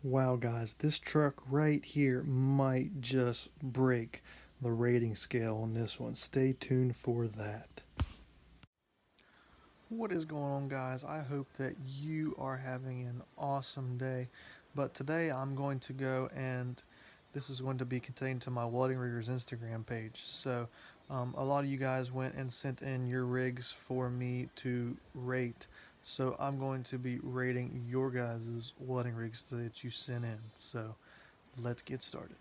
Wow, guys, this truck right here might just break the rating scale on this one. Stay tuned for that. What is going on, guys? I hope that you are having an awesome day. But today I'm going to go and this is going to be contained to my Welding Riggers Instagram page. So, a lot of you guys went and sent in your rigs for me to rate. So, I'm going to be rating your guys' welding rigs that you sent in. So, let's get started.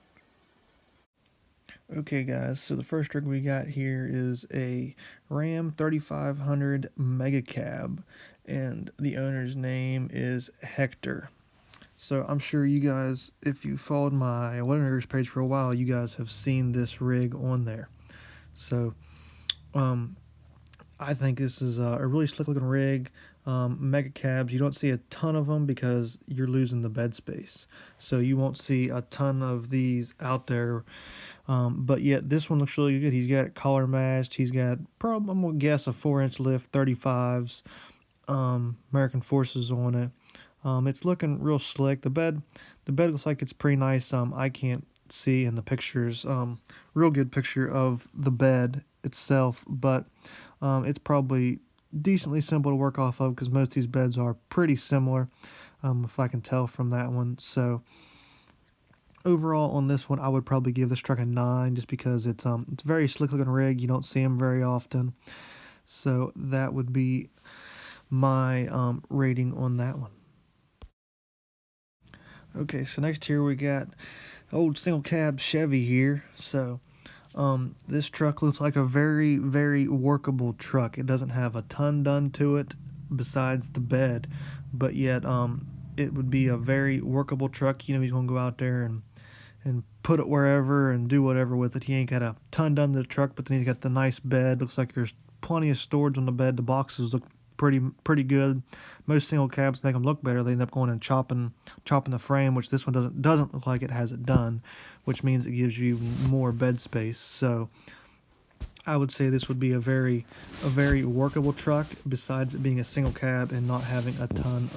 Okay, guys, so the first rig we got here is a Ram 3500 Mega Cab, and the owner's name is Hector. So I'm sure you guys, if you followed my Welding Riggers page for a while, you guys have seen this rig on there. So um, I think this is a really slick looking rig. Mega cabs, you don't see a ton of them because you're losing the bed space. So you won't see a ton of these out there. But yet this one looks really good. He's got it collar matched. He's got probably, I'm gonna guess, a 4-inch lift, 35s, American Forces on it. It's looking real slick. The bed looks like it's pretty nice. I can't see in the pictures. Real good picture of the bed itself, but it's probably decently simple to work off of because most of these beds are pretty similar, if I can tell from that one. So overall on this one, I would probably give this truck a 9 just because it's a very slick looking rig. You don't see them very often, so that would be my rating on that one. Okay, so next here we got old single cab Chevy here. So this truck looks like a very workable truck. It doesn't have a ton done to it besides the bed, but yet it would be a very workable truck. You know, he's gonna go out there and put it wherever and do whatever with it. He ain't got a ton done to the truck, but then he's got the nice bed. Looks like there's plenty of storage on the bed. The boxes look pretty good. Most single cabs make them look better. They end up going and chopping the frame, which this one doesn't look like it has it done, which means it gives you more bed space. So I would say this would be a very workable truck. Besides it being a single cab and not having a ton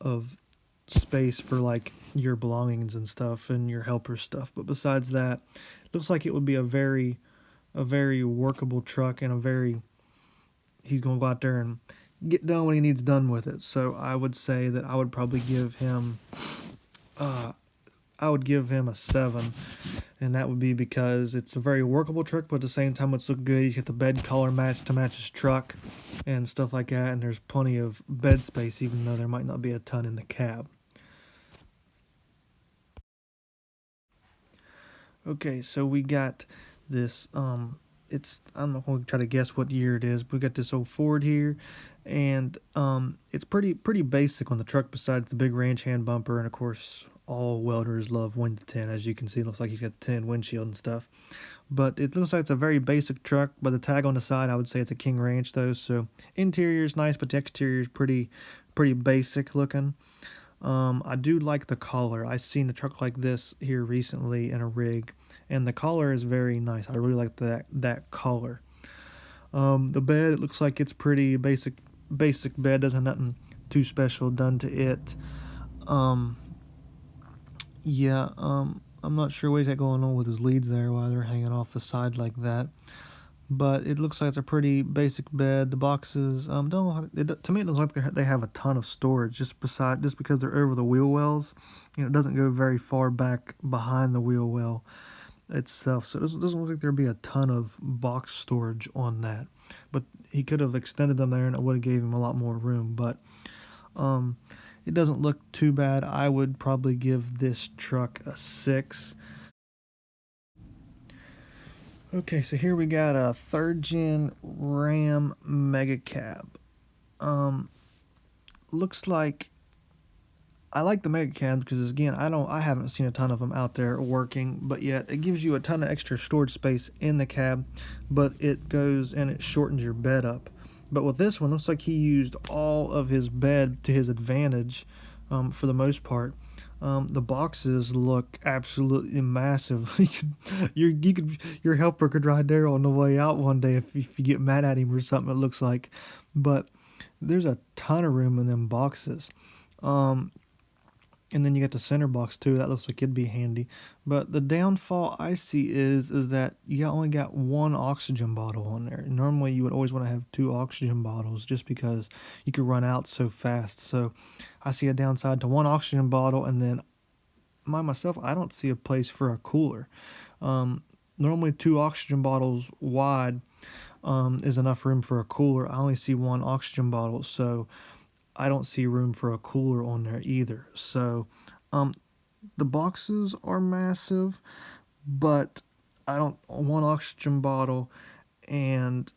of space for like your belongings and stuff and your helper stuff. But besides that, it looks like it would be a very workable truck and he's going to go out there and get done what he needs done with it. So I would say that I would probably give him a 7, and that would be because it's a very workable truck, but at the same time it's look good. He's got the bed color matched to match his truck and stuff like that, and there's plenty of bed space even though there might not be a ton in the cab. Okay, so we got this I'm not going to try to guess what year it is, but we got this old Ford here, and it's pretty basic on the truck besides the big ranch hand bumper, and of course all welders love 1 to 10. As you can see, it looks like he's got 10 windshield and stuff. But it looks like it's a very basic truck, but the tag on the side, I would say it's a King Ranch though, so interior is nice, but the exterior is pretty basic looking. I do like the collar. I seen a truck like this here recently in a rig, and the collar is very nice. I really like that collar. The bed, it looks like it's pretty basic bed. Doesn't have nothing too special done to it. Um, yeah. I'm not sure what he's got going on with his leads there, why they're hanging off the side like that. But it looks like it's a pretty basic bed. The boxes don't to me it looks like they have a ton of storage just because they're over the wheel wells. You know, it doesn't go very far back behind the wheel well itself, so it doesn't look like there'd be a ton of box storage on that. But he could have extended them there, and it would have gave him a lot more room. But um, it doesn't look too bad. I would probably give this truck a 6. Okay, so here we got a 3rd gen Ram Mega Cab. Um, Looks like I like the Mega Cabs because again, I haven't seen a ton of them out there working, but yet it gives you a ton of extra storage space in the cab, but it goes and it shortens your bed up. But with this one, looks like he used all of his bed to his advantage, for the most part. The boxes look absolutely massive. Your helper could ride there on the way out one day if you get mad at him or something. It looks like, but there's a ton of room in them boxes. Um, And then you got the center box too. That looks like it'd be handy. But the downfall I see is that you only got one oxygen bottle on there. Normally you would always want to have two oxygen bottles just because you could run out so fast. So I see a downside to one oxygen bottle, and then myself, I don't see a place for a cooler. Um, Normally two oxygen bottles wide is enough room for a cooler. I only see one oxygen bottle, so I don't see room for a cooler on there either. So um, the boxes are massive, but I don't one oxygen bottle and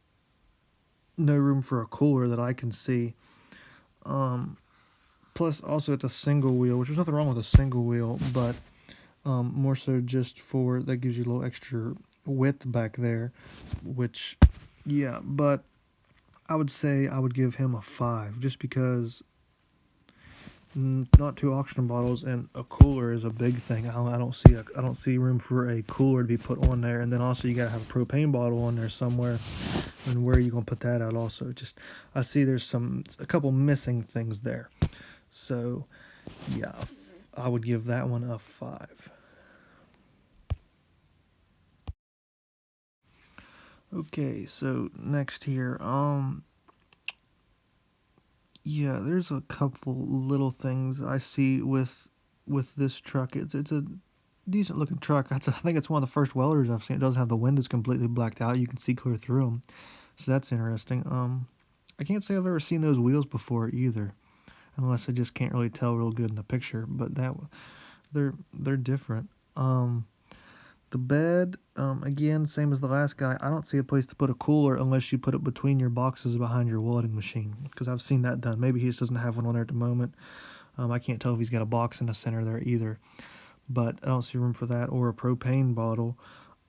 no room for a cooler that I can see. Um, Plus, also it's a single wheel, which there's nothing wrong with a single wheel, but more so just for that gives you a little extra width back there, which yeah, but I would say I would give him a 5 just because not two oxygen bottles and a cooler is a big thing. I don't see room for a cooler to be put on there, and then also you gotta have a propane bottle on there somewhere, and where are you gonna put that out? Also, just I see there's a couple missing things there, so yeah, I would give that one a 5. Okay, so next here, yeah, there's a couple little things I see with this truck. It's a decent looking truck. I think it's one of the first welders I've seen. It doesn't have the windows completely blacked out. You can see clear through them, so that's interesting. I can't say I've ever seen those wheels before either, unless I just can't really tell real good in the picture. But they're different. The bed, again, same as the last guy. I don't see a place to put a cooler unless you put it between your boxes behind your welding machine, because I've seen that done. Maybe he just doesn't have one on there at the moment. I can't tell if he's got a box in the center there either, but I don't see room for that or a propane bottle.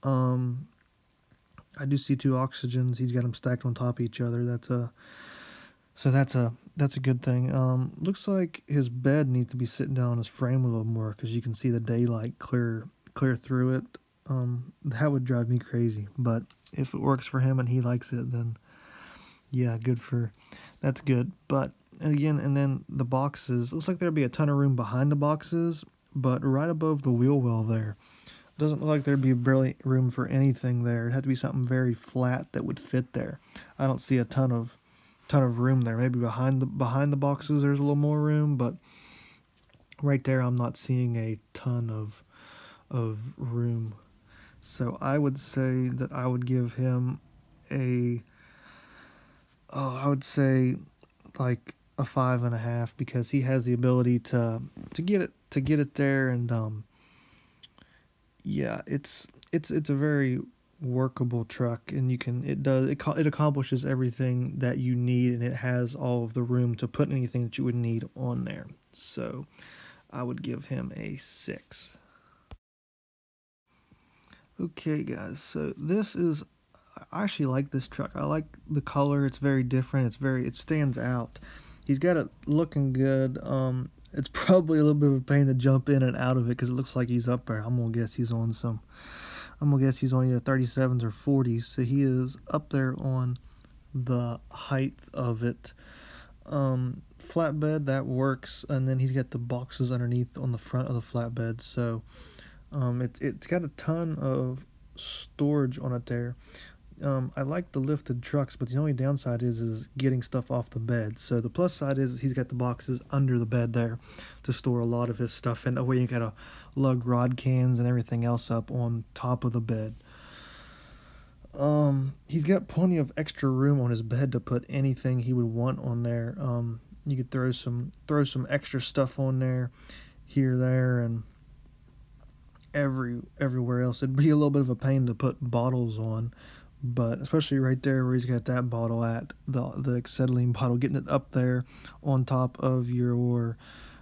Um, I do see two oxygens. He's got them stacked on top of each other. That's a good thing. Looks like his bed needs to be sitting down on his frame a little more because you can see the daylight clear through it. That would drive me crazy, but if it works for him and he likes it, then yeah, that's good. But again, and then the boxes, looks like there'd be a ton of room behind the boxes, but right above the wheel well there, doesn't look like there'd be barely room for anything there. It'd have to be something very flat that would fit there. I don't see a ton of room there. Maybe behind the boxes there's a little more room, but right there I'm not seeing a ton of room. So I would say that I would give him a I would say like a 5.5 because he has the ability to get it there, and yeah, it's a very workable truck, and it accomplishes everything that you need, and it has all of the room to put anything that you would need on there. So I would give him a 6. Okay, guys, so I actually like this truck. I like the color. It's very different. It stands out. He's got it looking good. It's probably a little bit of a pain to jump in and out of it because it looks like he's up there. I'm gonna guess he's on either 37s or 40s. So he is up there on the height of it. Flatbed that works, and then he's got the boxes underneath on the front of the flatbed. So it's got a ton of storage on it there. I like the lifted trucks, but the only downside is getting stuff off the bed. So the plus side is he's got the boxes under the bed there to store a lot of his stuff in. That way you gotta lug rod cans and everything else up on top of the bed. He's got plenty of extra room on his bed to put anything he would want on there. You could throw some extra stuff on there, here, there, and everywhere else. It'd be a little bit of a pain to put bottles on, but especially right there where he's got that bottle at, the acetylene bottle, getting it up there on top of your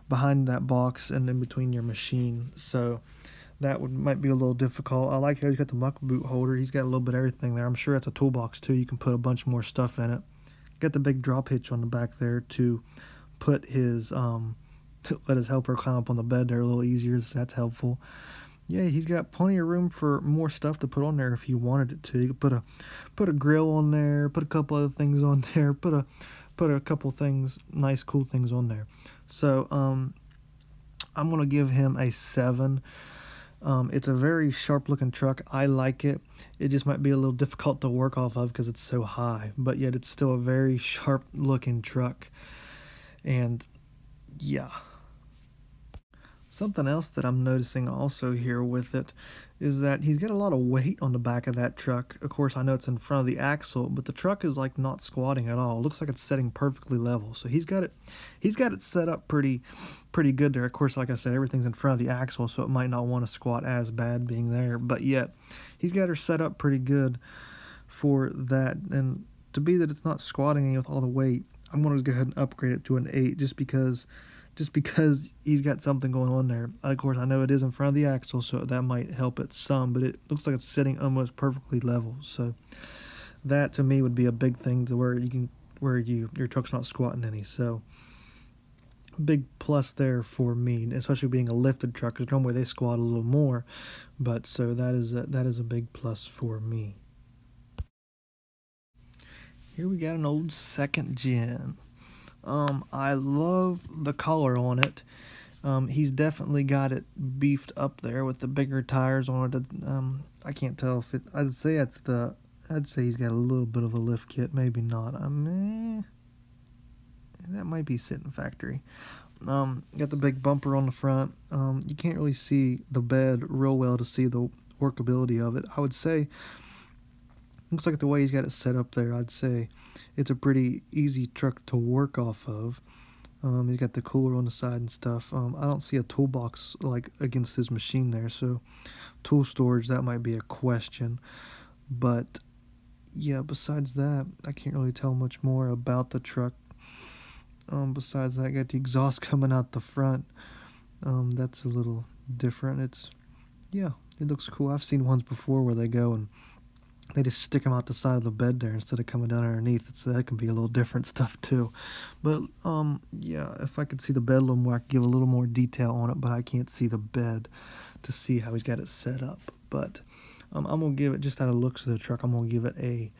behind that box and in between your machine. So that might be a little difficult. I like how he's got the muck boot holder. He's got a little bit of everything there. I'm sure that's a toolbox too. You can put a bunch more stuff in it. Got the big drop hitch on the back there to put his to let his helper climb up on the bed there a little easier. So that's helpful. Yeah, he's got plenty of room for more stuff to put on there if you wanted it to. You could put a grill on there, put a couple other things on there, put a couple things, nice cool things on there. So I'm gonna give him a 7. It's a very sharp looking truck. I like it. It just might be a little difficult to work off of because it's so high, but yet it's still a very sharp looking truck. And yeah. Something else that I'm noticing also here with it is that he's got a lot of weight on the back of that truck. Of course, I know it's in front of the axle, but the truck is like not squatting at all. It looks like it's setting perfectly level. So he's got it set up pretty good there. Of course, like I said, everything's in front of the axle, so it might not want to squat as bad being there, but yet he's got her set up pretty good for that. And to be that it's not squatting with all the weight, I'm going to go ahead and upgrade it to an 8 just because he's got something going on there. Of course, I know it is in front of the axle, so that might help it some, but it looks like it's sitting almost perfectly level. So that to me would be a big thing to where your truck's not squatting any. So big plus there for me, especially being a lifted truck, because normally they squat a little more. But so that is a big plus for me. Here we got an old second gen. I love the color on it. He's definitely got it beefed up there with the bigger tires on it. I can't tell if it. I'd say he's got a little bit of a lift kit. Maybe not. That might be sitting factory. Got the big bumper on the front. You can't really see the bed real well to see the workability of it. I would say, looks like the way he's got it set up there, I'd say it's a pretty easy truck to work off of. He's got the cooler on the side and stuff. I don't see a toolbox like against his machine there, so tool storage, that might be a question. But yeah, besides that, I can't really tell much more about the truck. Besides that, I got the exhaust coming out the front. That's a little different. It looks cool. I've seen ones before where they go and they just stick them out the side of the bed there instead of coming down underneath. So that can be a little different stuff too. But if I could see the bed a little more, I could give a little more detail on it, but I can't see the bed to see how he's got it set up. But I'm gonna give it, just out of looks of the truck, I'm gonna give it a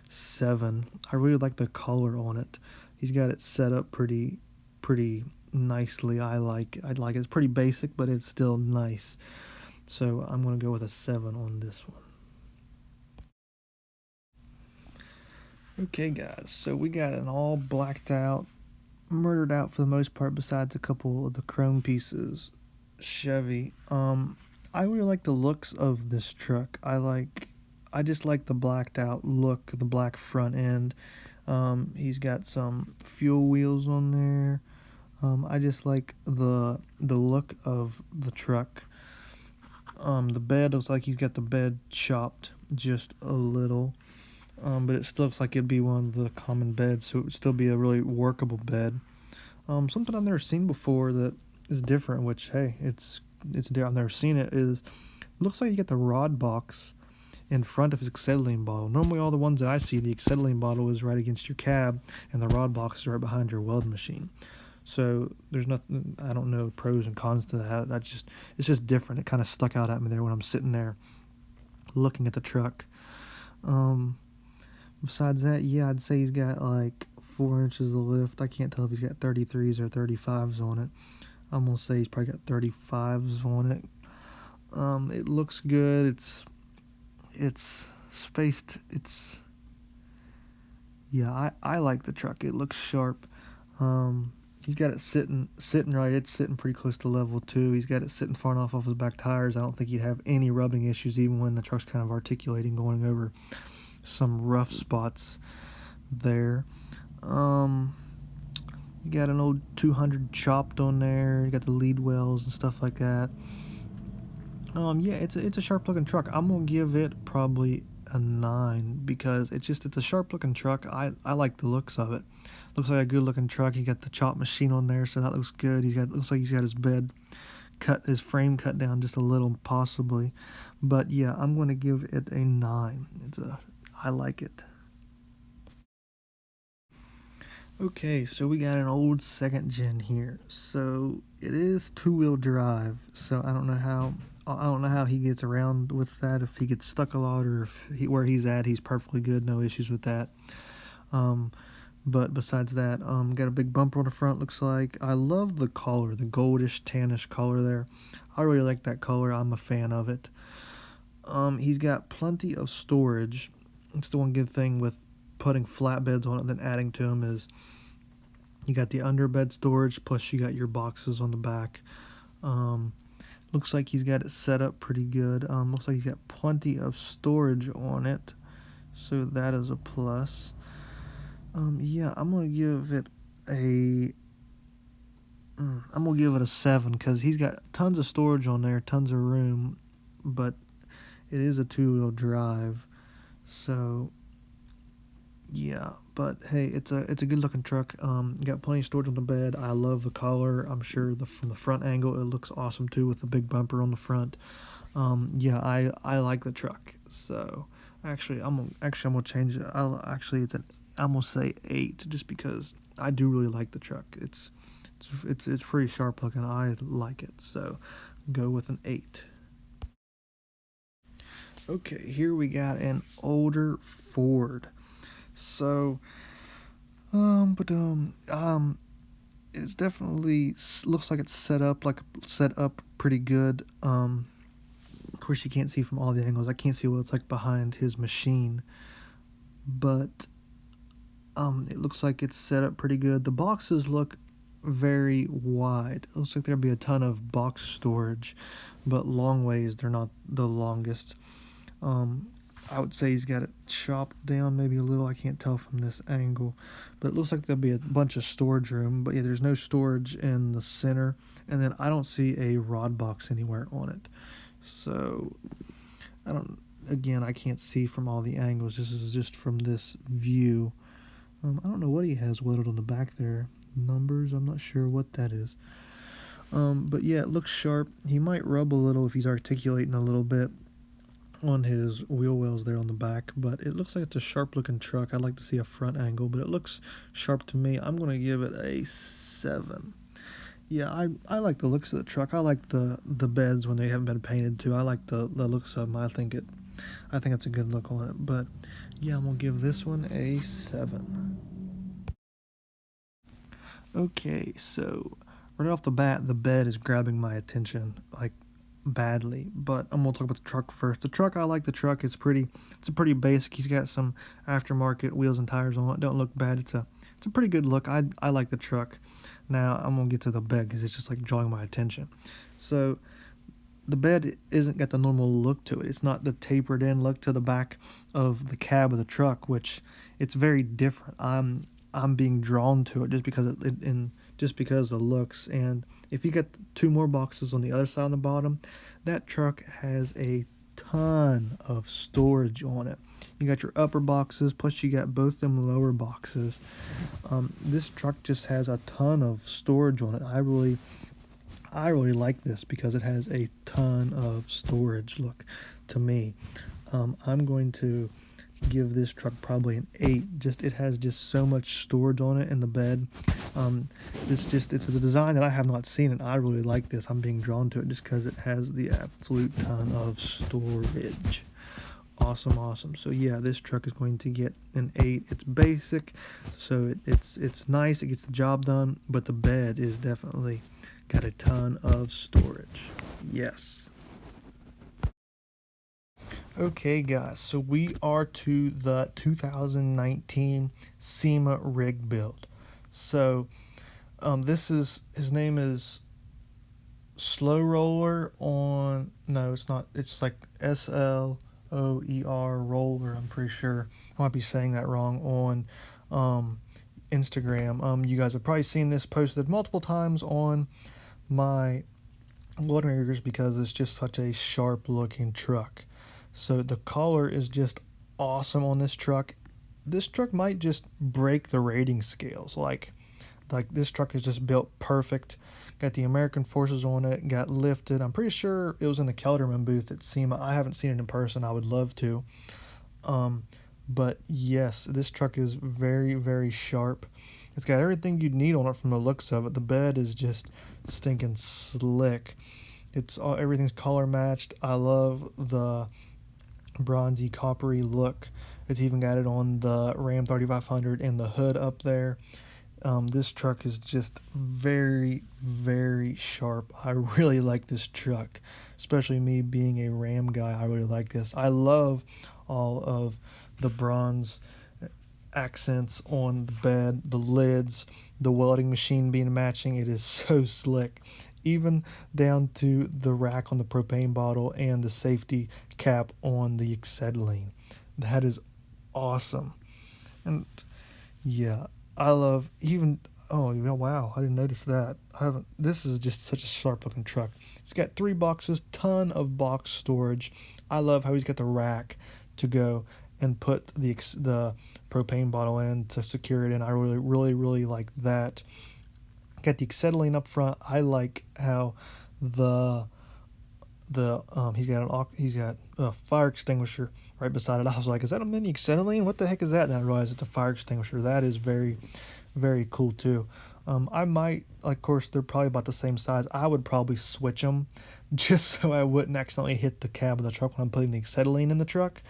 7. I really like the color on it. He's got it set up pretty nicely. I'd like it. It's pretty basic, but it's still nice. So I'm gonna go with a 7 on this one. Okay, guys, so we got an all blacked out, murdered out for the most part, besides a couple of the chrome pieces, Chevy. I really like the looks of this truck. I just like the blacked out look, the black front end. He's got some fuel wheels on there. I just like the look of the truck. The bed looks like he's got the bed chopped just a little. But it still looks like it'd be one of the common beds, so it would still be a really workable bed. Something I've never seen before that is different, which, hey, it's I've never seen it, is it looks like you get the rod box in front of his acetylene bottle. Normally all the ones that I see, the acetylene bottle is right against your cab and the rod box is right behind your weld machine. So there's nothing, I don't know pros and cons to that. It's just different. It kind of stuck out at me there when I'm sitting there looking at the truck. Besides that, yeah, I'd say he's got like 4 inches of lift. I can't tell if he's got 33s or 35s on it. I'm gonna say he's probably got 35s on it. It looks good. It's spaced. I like the truck. It looks sharp. He's got it sitting right. It's sitting pretty close to level too. He's got it sitting far enough off his back tires. I don't think he'd have any rubbing issues even when the truck's kind of articulating, going over some rough spots there. You got an old 200 chopped on there. You got the lead wells and stuff like that. It's a sharp looking truck. I'm gonna give it probably a 9 because it's a sharp looking truck. I like the looks of it. Looks like a good looking truck. He got the chop machine on there, so that looks good. Looks like he's got his bed cut, his frame cut down just a little possibly. But yeah, I'm gonna give it a 9. I like it. Okay, so we got an old second gen here. So it is 2-wheel drive. So I don't know how he gets around with that. If he gets stuck a lot, or if where he's at, he's perfectly good, no issues with that. But besides that, got a big bumper on the front. Looks like I love the color, the goldish tannish color there. I really like that color. I'm a fan of it. He's got plenty of storage. It's the one good thing with putting flatbeds on it and then adding to them is you got the underbed storage, plus you got your boxes on the back. Um, Looks like he's got it set up pretty good. Looks like he's got plenty of storage on it, so that is a plus. Yeah, I'm gonna give it a. I'm gonna give it a 7 because he's got tons of storage on there, tons of room, but it is a two-wheel drive, so yeah. But hey, it's a good looking truck. Got plenty of storage on the bed. I love the color. I'm sure from the front angle it looks awesome too with the big bumper on the front. Yeah, I like the truck. So I'm gonna change it. I'm gonna say 8 just because I do really like the truck. It's pretty sharp looking. I like it. So go with an 8. Okay, here we got an older Ford. So it's definitely looks like it's set up pretty good. Of course, you can't see from all the angles. I can't see what it's like behind his machine, but it looks like it's set up pretty good. The boxes look very wide. It looks like there'd be a ton of box storage, but long ways they're not the longest. I would say he's got it chopped down maybe a little. I can't tell from this angle, but it looks like there'll be a bunch of storage room. But yeah, there's no storage in the center, and then I don't see a rod box anywhere on it. So I don't. Again, I can't see from all the angles. This is just from this view. I don't know what he has welded on the back there. Numbers. I'm not sure what that is. But yeah, it looks sharp. He might rub a little if he's articulating a little bit on his wheel wells there on the back, but it looks like it's a sharp looking truck. I'd like to see a front angle, but it looks sharp to me. I'm going to give it a 7. Yeah, I like the looks of the truck. I like the beds when they haven't been painted too. I like the looks of them. I think it's a good look on it. But yeah, I'm going to give this one a 7. Okay, so right off the bat, the bed is grabbing my attention like badly. But I'm gonna talk about the truck first. The truck, I like the truck. It's a pretty basic. He's got some aftermarket wheels and tires on it. Don't look bad. It's a pretty good look. I like the truck. Now I'm gonna get to the bed because it's just like drawing my attention. So the bed isn't got the normal look to it. It's not the tapered in look to the back of the cab of the truck, which it's very different. I'm being drawn to it just because just because of the looks. And if you get 2 more boxes on the other side on the bottom, that truck has a ton of storage on it. You got your upper boxes, plus you got both them lower boxes. This truck just has a ton of storage on it. I really like this because it has a ton of storage. Look, to me, I'm going to give this truck probably an 8. Just it has just so much storage on it in the bed. It's a design that I have not seen, and I really like this. I'm being drawn to it just because it has the absolute ton of storage. Awesome. So yeah, this truck is going to get an 8. It's basic, so it's nice. It gets the job done, but the bed is definitely got a ton of storage. Yes. Okay, guys, so we are to the 2019 SEMA rig build. So, his name is Slow Roller on, no, it's not, it's like SLOER Roller, I'm pretty sure. I might be saying that wrong on Instagram. You guys have probably seen this posted multiple times on my loading riggers because it's just such a sharp looking truck. So the color is just awesome on this truck. This truck might just break the rating scales. Like this truck is just built perfect. Got the American Forces on it. Got lifted. I'm pretty sure it was in the Kelderman booth at SEMA. I haven't seen it in person. I would love to. But yes, this truck is very, very sharp. It's got everything you'd need on it from the looks of it. The bed is just stinking slick. Everything's color matched. I love the bronzy coppery look It's even got it on the Ram 3500 and the hood up there. This truck is just very, very sharp. I really like this truck, especially me being a Ram guy. I really like this. I love all of the bronze accents on the bed, the lids, the welding machine being matching. It is so slick, even down to the rack on the propane bottle and the safety cap on the acetylene. That is awesome. And yeah, I love even. Oh yeah, wow! I didn't notice that. I haven't. This is just such a sharp looking truck. It's got 3 boxes, ton of box storage. I love how he's got the rack to go and put the propane bottle in to secure it in. I really, really, really like that. Got the acetylene up front. I like how the he's got a fire extinguisher right beside it. I was like, is that a mini acetylene? What the heck is that? And I realized it's a fire extinguisher. That is very, very cool too. I might, of course, they're probably about the same size. I would probably switch them just so I wouldn't accidentally hit the cab of the truck when I'm putting the acetylene in the truck.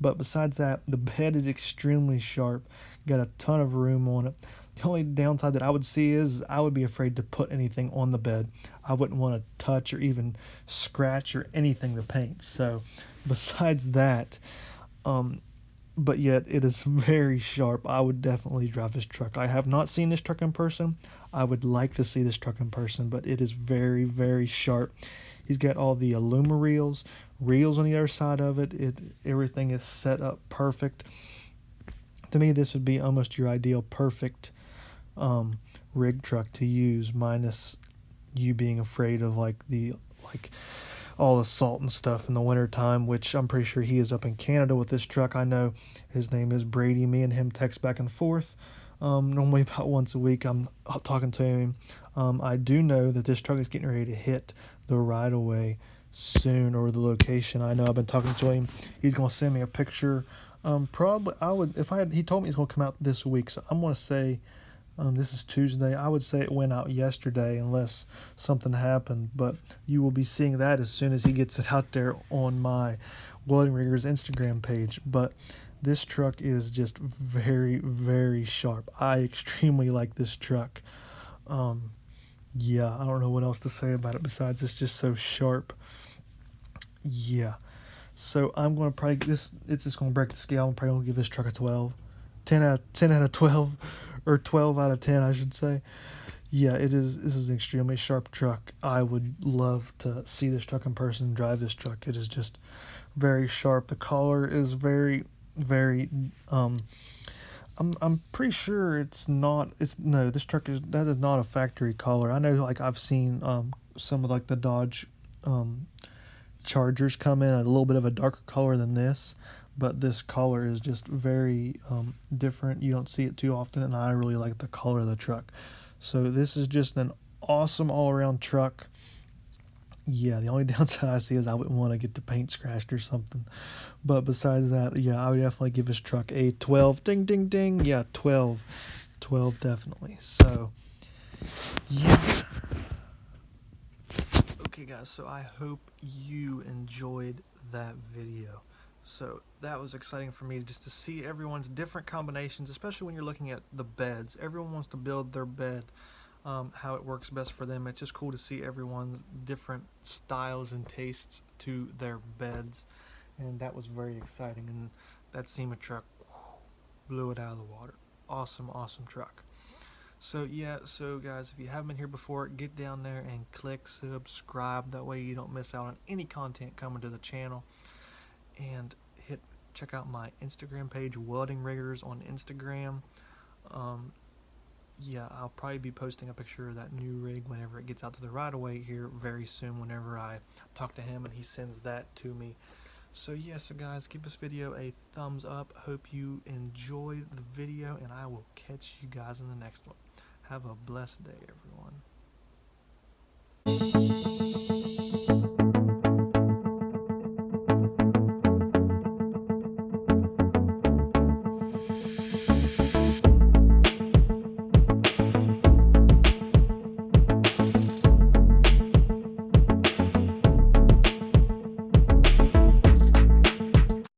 But besides that, the bed is extremely sharp. Got a ton of room on it. The only downside that I would see is I would be afraid to put anything on the bed. I wouldn't want to touch or even scratch or anything the paint. So besides that, but yet it is very sharp. I would definitely drive this truck. I have not seen this truck in person. I would like to see this truck in person, but it is very, very sharp. He's got all the reels on the other side of it. Everything is set up perfect. To me, this would be almost your ideal perfect rig truck to use, minus you being afraid of like all the salt and stuff in the wintertime, which I'm pretty sure he is up in Canada with this truck. I know his name is Brady. Me and him text back and forth. Normally about once a week I'm talking to him. I do know that this truck is getting ready to hit the right of way soon, or the location. I know I've been talking to him. He's going to send me a picture. Probably I would, he told me it's going to come out this week. So I'm going to say, this is Tuesday. I would say it went out yesterday unless something happened, but you will be seeing that as soon as he gets it out there on my Welding Riggers Instagram page. But this truck is just very, very sharp. I extremely like this truck. Yeah, I don't know what else to say about it besides it's just so sharp. Yeah. So I'm going to probably, it's just going to break the scale. I'm probably going to give this truck a 12. 10 out of 12, or 12 out of 10, I should say. Yeah, it is. This is an extremely sharp truck. I would love to see this truck in person, drive this truck. It is just very sharp. The collar is very, very, I'm pretty sure this truck that is not a factory collar. I know, like, I've seen some of like the Dodge Chargers come in a little bit of a darker color than this, but this color is just very different. You don't see it too often, and I really like the color of the truck. So this is just an awesome all-around truck. Yeah, the only downside I see is I wouldn't want to get the paint scratched or something. But besides that, yeah, I would definitely give this truck a 12. Ding, ding, ding. Yeah, 12. 12 definitely. So, yeah. Okay, guys, so I hope you enjoyed that video. So that was exciting for me just to see everyone's different combinations, especially when you're looking at the beds. Everyone wants to build their bed how it works best for them. It's just cool to see everyone's different styles and tastes to their beds, and that was very exciting. And that SEMA truck blew it out of the water. Awesome, awesome truck. So yeah, so guys, if you haven't been here before, get down there and click subscribe. That way you don't miss out on any content coming to the channel. And check out my Instagram page, Welding Riggers on Instagram. Yeah, I'll probably be posting a picture of that new rig whenever it gets out to the right of way here very soon, whenever I talk to him and he sends that to me. So yeah, so guys, give this video a thumbs up. Hope you enjoyed the video, and I will catch you guys in the next one. Have a blessed day, everyone.